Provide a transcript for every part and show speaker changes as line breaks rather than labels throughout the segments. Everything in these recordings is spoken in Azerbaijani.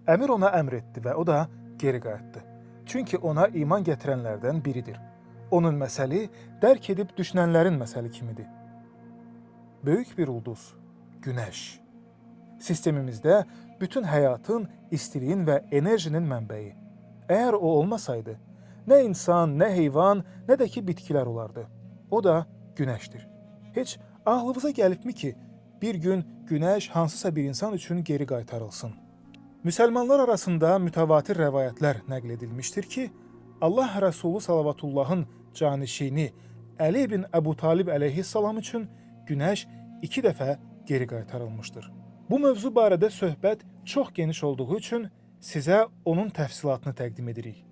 Əmir ona əmr etdi və o da geri qayıtdı. Çünki ona iman gətirənlərdən biridir. Onun məsəli dərk edib düşünənlərin məsəli kimidir. Böyük bir ulduz, Günəş. Sistemimizdə bütün həyatın, istiliyin və enerjinin mənbəyi. Əgər o olmasaydı, nə insan, nə heyvan, nə də ki bitkilər olardı. O da Günəşdir. Heç ağlınıza gəlibmi ki, bir gün Günəş hansısa bir insan üçün geri qaytarılsın? Müsəlmanlar arasında mütəvatir rəvayətlər nəql edilmişdir ki, Allah Rəsulü Salavatullahın canişini Əli ibn Əbu Talib əleyhissalam üçün Günəş 2 dəfə geri qaytarılmışdır. Bu mövzu barədə söhbət çox geniş olduğu üçün sizə onun təfsilatını təqdim edirik.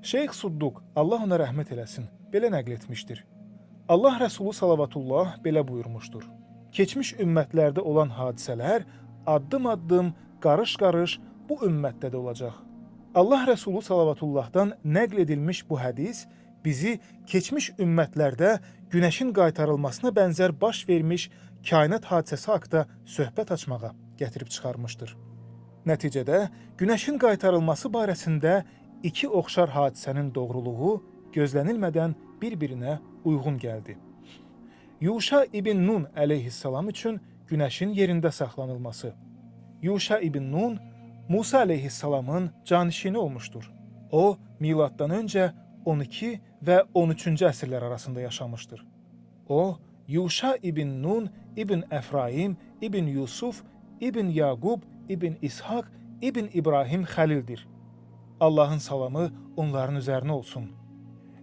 Şeyx Sudduq, Allah ona rəhmət eləsin, belə nəql etmişdir. Allah Rəsulü Salavatullah belə buyurmuşdur. Keçmiş ümmətlərdə olan hadisələr addım-addım, qarış-qarış bu ümmətdə də olacaq. Allah Rəsulü Salavatullahdan nəql edilmiş bu hədis bizi keçmiş ümmətlərdə Günəşin qaytarılmasına bənzər baş vermiş kainat hadisəsi haqqında söhbət açmağa gətirib çıxarmışdır. Nəticədə Günəşin qaytarılması barəsində 2 oxşar hadisənin doğruluğu gözlənilmədən bir-birinə uyğun gəldi. Yuşa ibn Nun əleyhissalam üçün Günəşin yerində saxlanılması. Yuşa ibn Nun Musa əleyhissalamın canişini olmuşdur. O, miladdan öncə 12 və 13-cü əsrlər arasında yaşamışdır. O, Yuşa ibn Nun, ibn Əfraim, ibn Yusuf, ibn Yaqub, ibn İshaq, ibn İbrahim Xəlildir. Allahın salamı onların üzərinə olsun.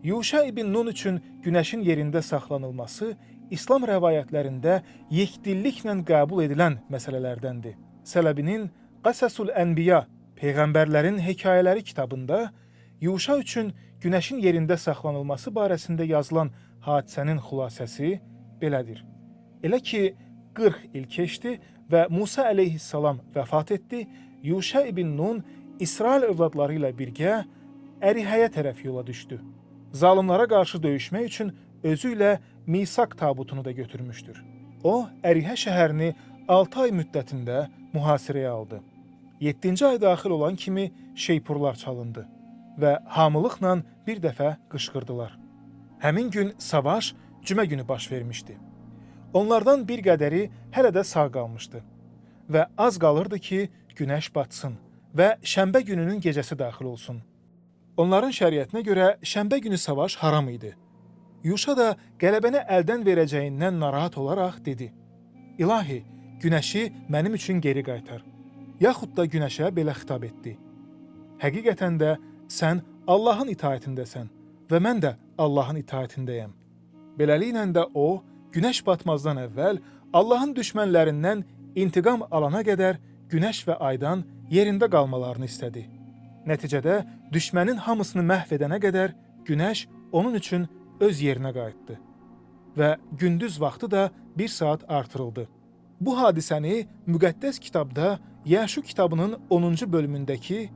Yuşa ibn Nun üçün Günəşin yerində saxlanılması İslam rəvayətlərində yekdilliklə qəbul edilən məsələlərdəndir. Sələbinin Qasasul Ənbiya, Peyğəmbərlərin hekayələri kitabında Yuşa üçün Günəşin yerində saxlanılması barəsində yazılan hadisənin xülasəsi belədir. Elə ki, 40 il keçdi və Musa əleyhissalam vəfat etdi, Yuşa ibn Nun İsrail övladları ilə birgə Ərihəyə tərəf yola düşdü. Zalımlara qarşı döyüşmək üçün özü ilə Misak tabutunu da götürmüşdür. O, Ərihə şəhərini 6 ay müddətində mühasirəyə aldı. 7-ci ay daxil olan kimi şeypurlar çalındı və hamılıqla bir dəfə qışqırdılar. Həmin gün savaş cümə günü baş vermişdi. Onlardan bir qədəri hələ də sağ qalmışdı və az qalırdı ki, günəş batsın və şənbə gününün gecəsi daxil olsun. Onların şəriətinə görə şənbə günü savaş haram idi. Yuşa da qələbəni əldən verəcəyindən narahat olaraq dedi: İlahi, günəşi mənim üçün geri qaytar. Yaxud da günəşə belə xitab etdi: Həqiqətən də sən Allahın itaətindəsən və mən də Allahın itaətindəyəm. Beləliklə də o, günəş batmazdan əvvəl Allahın düşmənlərindən intiqam alana qədər günəş və aydan yerində qalmalarını istədi. Nəticədə düşmənin hamısını məhv edənə qədər günəş onun üçün öz yerinə qayıtdı və gündüz vaxtı da 1 saat artırıldı. Bu hadisəni müqəddəs kitabda Yəşu kitabının 10-cu bölümündəki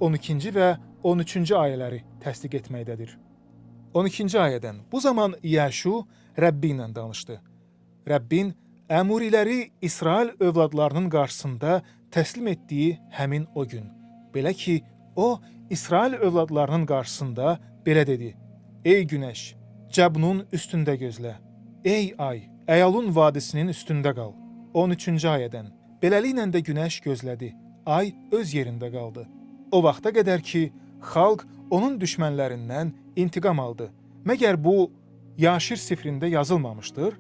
12-ci və 13-cü ayələri təsdiq etməkdədir. 12-ci ayədən bu zaman Yəşu Rəbbi ilə danışdı. Rəbbin Əmuriləri İsrail övladlarının qarşısında təslim etdiyi həmin o gün. Belə ki, o, İsrail övladlarının qarşısında belə dedi: Ey günəş, Cəbnun üstündə gözlə. Ey ay, Əyalun vadisinin üstündə qal. 13-cü ayədən. Beləliklə də günəş gözlədi. Ay öz yerində qaldı. O vaxta qədər ki, xalq onun düşmənlərindən intiqam aldı. Məgər bu Yaşir sifrində yazılmamışdır?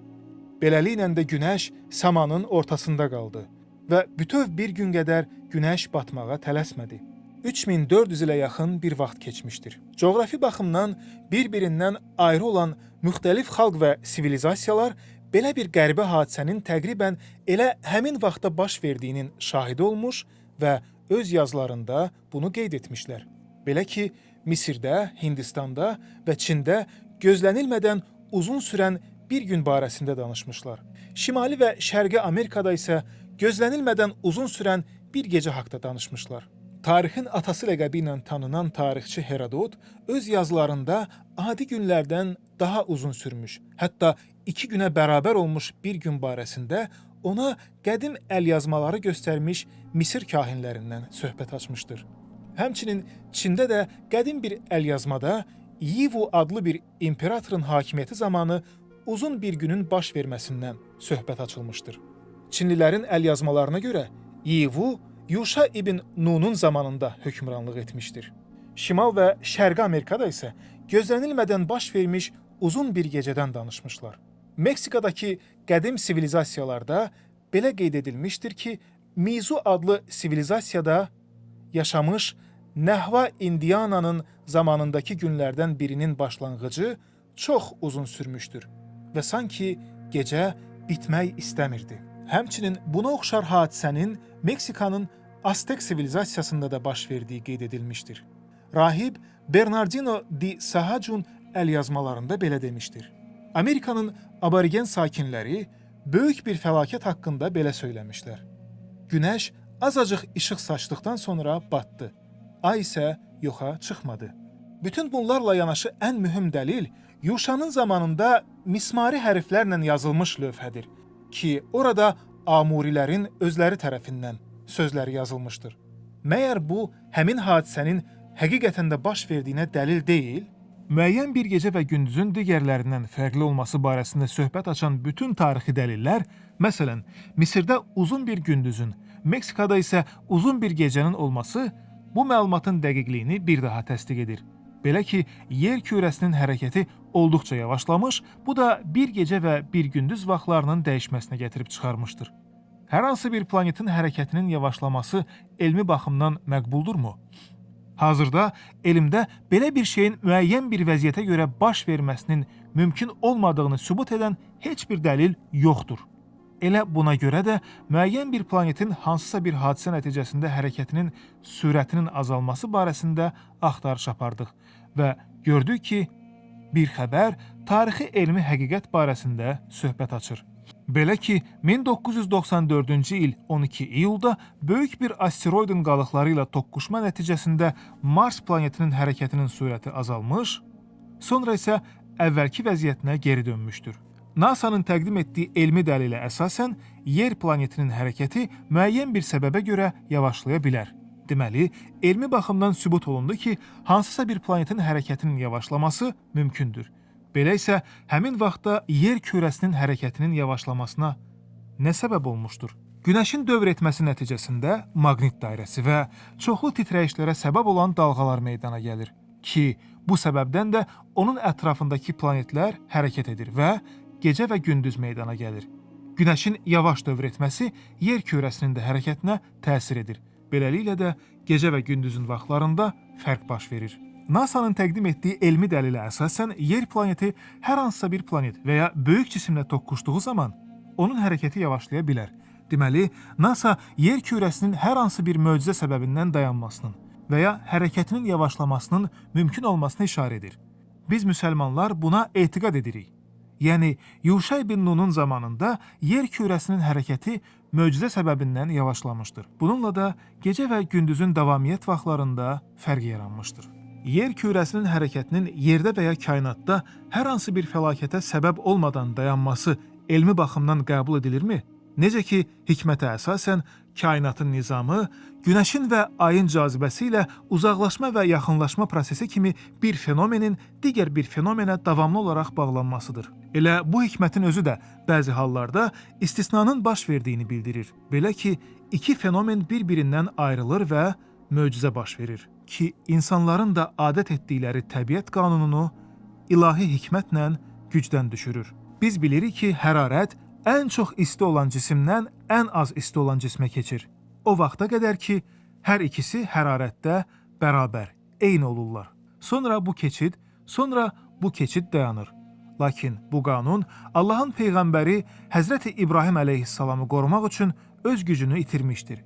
Beləliklə də günəş səmanın ortasında qaldı və bütöv bir gün qədər günəş batmağa tələsmədi. 3400 ilə yaxın bir vaxt keçmişdir. Coğrafi baxımdan bir-birindən ayrı olan müxtəlif xalq və sivilizasiyalar belə bir qəribə hadisənin təqribən elə həmin vaxtda baş verdiyinin şahidi olmuş və öz yazılarında bunu qeyd etmişlər. Belə ki, Misirdə, Hindistanda və Çində gözlənilmədən uzun sürən bir gün barəsində danışmışlar. Şimali və Şərqi Amerikada isə gözlənilmədən uzun sürən bir gecə haqqında danışmışlar. Tarixin atası ləqəbi ilə tanınan tarixçi Herodot öz yazılarında adi günlərdən daha uzun sürmüş, hətta 2 günə bərabər olmuş bir gün barəsində ona qədim əlyazmaları göstərmiş Misir kahinlərindən söhbət açmışdır. Həmçinin Çində də qədim bir əlyazmada Yivu adlı bir imperatorun hakimiyyəti zamanı uzun bir günün baş verməsindən söhbət açılmışdır. Çinlilərin əlyazmalarına görə Yivu Yuşa ibn Nunun zamanında hökmranlıq etmişdir. Şimal və Şərqi Amerikada isə gözlənilmədən baş vermiş uzun bir gecədən danışmışlar. Meksikadakı qədim sivilizasiyalarda belə qeyd edilmişdir ki, Mizu adlı sivilizasiyada yaşamış Nəhva Indiananın zamanındakı günlərdən birinin başlanğıcı çox uzun sürmüşdür və sanki gecə bitmək istəmirdi. Həmçinin buna oxşar hadisənin Meksikanın Aztek sivilizasiyasında da baş verdiyi qeyd edilmişdir. Rahib Bernardino di Sahagún əlyazmalarında belə demişdir. Amerikanın aborigen sakinləri böyük bir fəlakət haqqında belə söyləmişlər. Günəş azacıq işıq saçdıqdan sonra batdı. Ay isə yoxa çıxmadı. Bütün bunlarla yanaşı ən mühüm dəlil Yuşanın zamanında mismari hərflərlə yazılmış lövhədir ki, orada Amurilərin özləri tərəfindən sözləri yazılmışdır. Məyər bu həmin hadisənin həqiqətən də baş verdiyinə dəlil deyil? Müəyyən bir gecə və gündüzün digərlərindən fərqli olması barəsində söhbət açan bütün tarixi dəlillər, məsələn, Misirdə uzun bir gündüzün, Meksikada isə uzun bir gecənin olması bu məlumatın dəqiqliyini bir daha təsdiq edir. Belə ki, yer kürəsinin hərəkəti olduqca yavaşlamış, bu da bir gecə və bir gündüz vaxtlarının dəyişməsinə gətirib çıxarmışdır. Hər hansı bir planetin hərəkətinin yavaşlaması elmi baxımdan məqbuldurmu? Hazırda elmdə belə bir şeyin müəyyən bir vəziyyətə görə baş verməsinin mümkün olmadığını sübut edən heç bir dəlil yoxdur. Elə buna görə də müəyyən bir planetin hansısa bir hadisə nəticəsində hərəkətinin sürətinin azalması barəsində axtarış apardıq və gördük ki, bir xəbər tarixi elmi həqiqət barəsində söhbət açır. Belə ki, 1994-cü il 12 iyulda böyük bir asteroidin qalıqları ilə toqquşma nəticəsində Mars planetinin hərəkətinin sürəti azalmış, sonra isə əvvəlki vəziyyətinə geri dönmüşdür. NASA-nın təqdim etdiyi elmi dəlilə əsasən yer planetinin hərəkəti müəyyən bir səbəbə görə yavaşlaya bilər. Deməli, elmi baxımdan sübut olundu ki, hansısa bir planetin hərəkətinin yavaşlaması mümkündür. Belə isə həmin vaxtda yer kürəsinin hərəkətinin yavaşlamasına nə səbəb olmuşdur? Günəşin dövr etməsi nəticəsində maqnit dairəsi və çoxlu titrəyişlərə səbəb olan dalğalar meydana gəlir ki, bu səbəbdən də onun ətrafındakı planetlər hərəkət edir və gecə və gündüz meydana gəlir. Günəşin yavaş dövr etməsi yer kürəsinin də hərəkətinə təsir edir. Beləliklə də gecə və gündüzün vaxtlarında fərq baş verir. NASA-nın təqdim etdiyi elmi dəlilə əsasən yer planeti hər hansısa bir planet və ya böyük cisimlə toqquşduğu zaman onun hərəkəti yavaşlaya bilər. Deməli, NASA yer kürəsinin hər hansı bir möcüzə səbəbindən dayanmasının və ya hərəkətinin yavaşlamasının mümkün olmasına işarə edir. Biz müsəlmanlar buna etiqad edirik. Yəni, Yuşa ibn Nunun zamanında yer kürəsinin hərəkəti möcüzə səbəbindən yavaşlamışdır. Bununla da gecə və gündüzün davamiyyət vaxtlarında fərq yaranmışdır. Yer kürəsinin hərəkətinin yerdə və ya kainatda hər hansı bir fəlakətə səbəb olmadan dayanması elmi baxımdan qəbul edilirmi? Necə ki, hikmətə əsasən kainatın nizamı, günəşin və ayın cazibəsi ilə uzaqlaşma və yaxınlaşma prosesi kimi bir fenomenin digər bir fenomenə davamlı olaraq bağlanmasıdır. Elə bu hikmətin özü də bəzi hallarda istisnanın baş verdiyini bildirir. Belə ki, iki fenomen bir-birindən ayrılır və möcüzə baş verir ki, insanların da adət etdikləri təbiət qanununu ilahi hikmətlə gücdən düşürür. Biz bilirik ki, hərarət ən çox isti olan cisimdən ən az isti olan cismə keçir. O vaxta qədər ki, hər ikisi hərarətdə bərabər, eyni olurlar. Sonra bu keçid dayanır. Lakin bu qanun Allahın Peyğəmbəri Həzrəti İbrahim əleyhissalamı qorumaq üçün öz gücünü itirmişdir.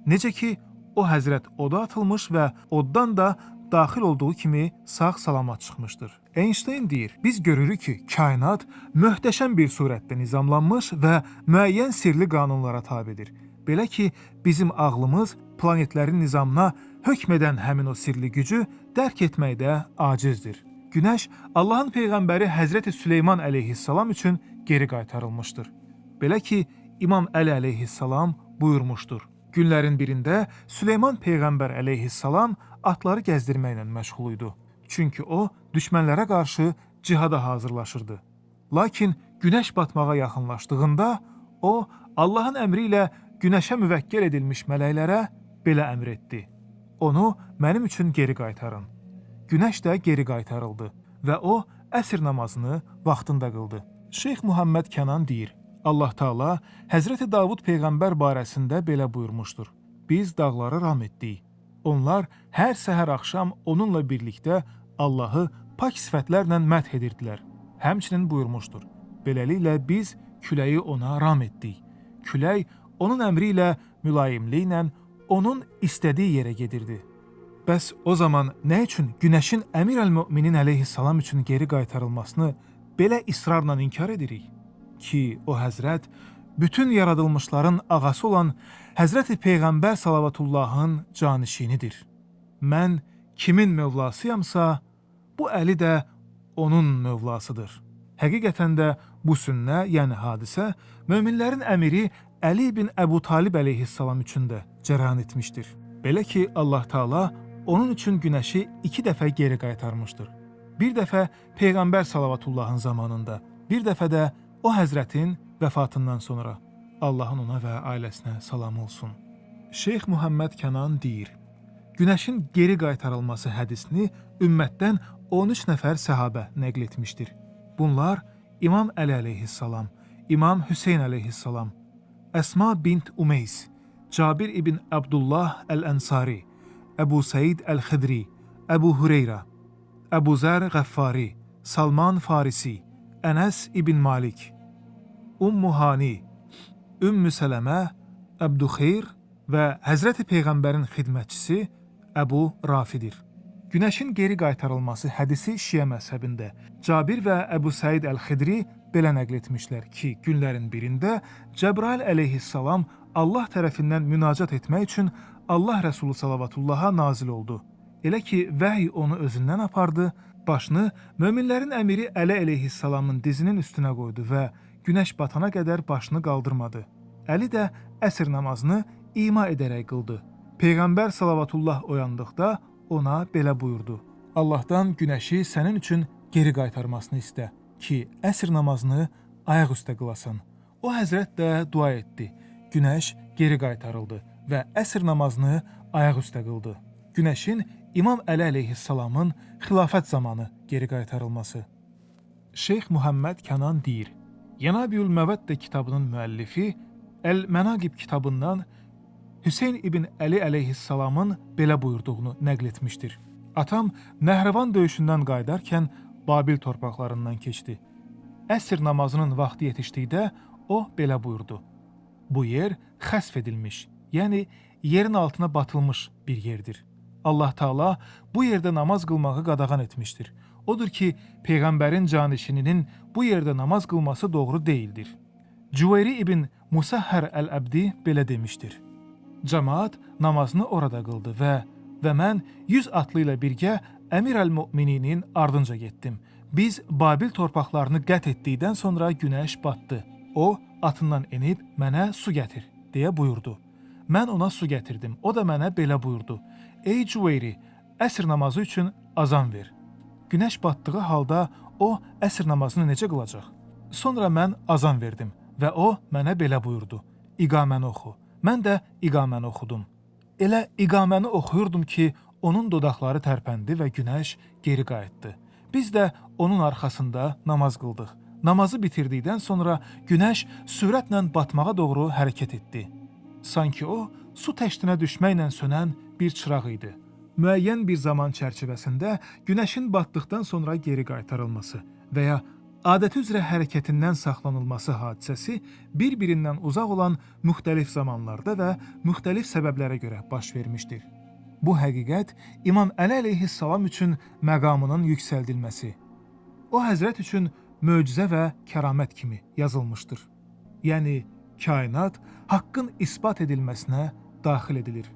Necə ki, o həzrət oda atılmış və oddan da daxil olduğu kimi sağ-salamat çıxmışdır. Einstein deyir, biz görürük ki, kainat möhtəşəm bir surətdə nizamlanmış və müəyyən sirli qanunlara tabidir. Belə ki, bizim ağlımız planetlərin nizamına hökm edən həmin o sirli gücü dərk etməkdə acizdir. Günəş Allahın Peyğəmbəri Həzrəti Süleyman əleyhissalam üçün geri qaytarılmışdır. Belə ki, İmam Əli əleyhissalam buyurmuşdur. Günlərin birində Süleyman Peyğəmbər əleyhissalam atları gəzdirməklə məşğul idi. Çünki o, düşmənlərə qarşı cihada hazırlaşırdı. Lakin günəş batmağa yaxınlaşdığında, o, Allahın əmri ilə günəşə müvəkkil edilmiş mələklərə belə əmr etdi. Onu mənim üçün geri qaytarın. Günəş də geri qaytarıldı və o, əsr namazını vaxtında qıldı. Şeyx Muhammed Kənan deyir, Allah Taala Həzrəti Davud Peyğəmbər barəsində belə buyurmuşdur. Biz dağları ram etdik. Onlar hər səhər axşam onunla birlikdə Allahı pak sifətlərlə məth edirdilər. Həmçinin buyurmuşdur. Beləliklə biz küləyi ona ram etdik. Külək onun əmri ilə mülayimliklə onun istədiyi yerə gedirdi. Bəs o zaman nə üçün günəşin Əmir əl-Möminin əleyhissalam üçün geri qaytarılmasını belə israrla inkar edirik? Ki, o həzrət bütün yaradılmışların ağası olan Həzrəti Peyğəmbər salavatullahın canişinidir. Mən kimin mövlasıyamsa, bu Əli də onun mövlasıdır. Həqiqətən də bu sünnə, yəni hadisə, möminlərin əmiri Əli ibn Əbu Talib əleyhissalam üçün də cərəyan etmişdir. Belə ki, Allah Taala onun üçün günəşi 2 dəfə geri qaytarmışdır. Bir dəfə Peyğəmbər salavatullahın zamanında, bir dəfə də o həzrətin vəfatından sonra. Allahın ona və ailəsinə salam olsun. Şeyx Muhammed Kənan deyir, günəşin geri qaytarılması hədisini ümmətdən 13 nəfər səhabə nəql etmişdir. Bunlar İmam Əli əleyhissalam, İmam Hüseyn əleyhissalam, Əsma bint Umeys, Cabir ibn Abdullah əl-Ənsari, Əbu Səid əl-Xidri, Əbu Hüreyra, Əbu Zər Qəffari, Salman Farisi, Ənəs ibn Malik, Ummu Hani, Ümmü Sələmə, Əbduxeyr və Həzrəti Peyğəmbərin xidmətçisi Əbu Rafidir. Günəşin geri qaytarılması hədisi Şiə məzhəbində Cabir və Əbu Səid əl-Xidri belə nəql etmişlər ki, günlərin birində Cəbrail əleyhissalam Allah tərəfindən münacat etmək üçün Allah Rəsulü salavatullaha nazil oldu. Elə ki, vəhy onu özündən apardı, başını möminlərin əmiri Əli əleyhissalamın dizinin üstünə qoydu və günəş batana qədər başını qaldırmadı. Əli də əsr namazını ima edərək qıldı. Peyğəmbər salavatullah oyandıqda ona belə buyurdu. Allahdan günəşi sənin üçün geri qaytarmasını istə ki, əsr namazını ayaq üstə qılasan. O həzrət də dua etdi. Günəş geri qaytarıldı və əsr namazını ayaq üstə qıldı. Günəşin İmam Əli əleyhissalamın xilafət zamanı geri qaytarılması. Şeyx Muhammed Kənan deyir, Yanabiül Məvəddə kitabının müəllifi Əl-Mənaqib kitabından Hüseyn ibn Əli əleyhissalamın belə buyurduğunu nəql etmişdir. Atam Nəhrəvan döyüşündən qayıdarkən Babil torpaqlarından keçdi. Əsr namazının vaxtı yetişdikdə o belə buyurdu. Bu yer xəsf edilmiş, yəni yerin altına batılmış bir yerdir. Allah Taala bu yerdə namaz qılmağı qadağan etmişdir. Odur ki, Peyğəmbərin canişininin bu yerdə namaz qılması doğru deyildir. Cüveyri ibn Musahhər əl-Əbdi belə demişdir. Cəmaat namazını orada qıldı və mən 100 atlı ilə birgə Əmir əl-Mömininin ardınca getdim. Biz Babil torpaqlarını qət etdikdən sonra günəş batdı. O, atından enib mənə su gətir, deyə buyurdu. Mən ona su gətirdim, o da mənə belə buyurdu. Ey Cüveyri, əsr namazı üçün azan ver. Günəş batdığı halda o əsr namazını necə qılacaq? Sonra mən azan verdim və o mənə belə buyurdu. İqaməni oxu. Mən də iqaməni oxudum. Elə iqaməni oxuyurdum ki, onun dodaqları tərpəndi və günəş geri qayıtdı. Biz də onun arxasında namaz qıldıq. Namazı bitirdikdən sonra günəş sürətlə batmağa doğru hərəkət etdi. Sanki o, su təştinə düşməklə sönən bir çıraq idi. Müəyyən bir zaman çərçivəsində günəşin batdıqdan sonra geri qaytarılması və ya adəti üzrə hərəkətindən saxlanılması hadisəsi bir-birindən uzaq olan müxtəlif zamanlarda və müxtəlif səbəblərə görə baş vermişdir. Bu həqiqət İmam Əli əleyhissalam üçün məqamının yüksəldilməsi, o həzrət üçün möcüzə və kəramət kimi yazılmışdır. Yəni, kainat haqqın isbat edilməsinə daxil edilir.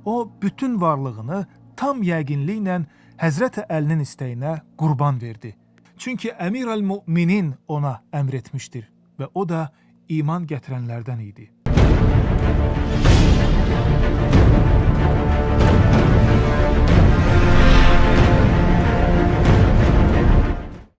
O, bütün varlığını tam yəqinliklə Həzrəti Əlinin istəyinə qurban verdi. Çünki Əmir əl-Möminin ona əmr etmişdir və o da iman gətirənlərdən idi.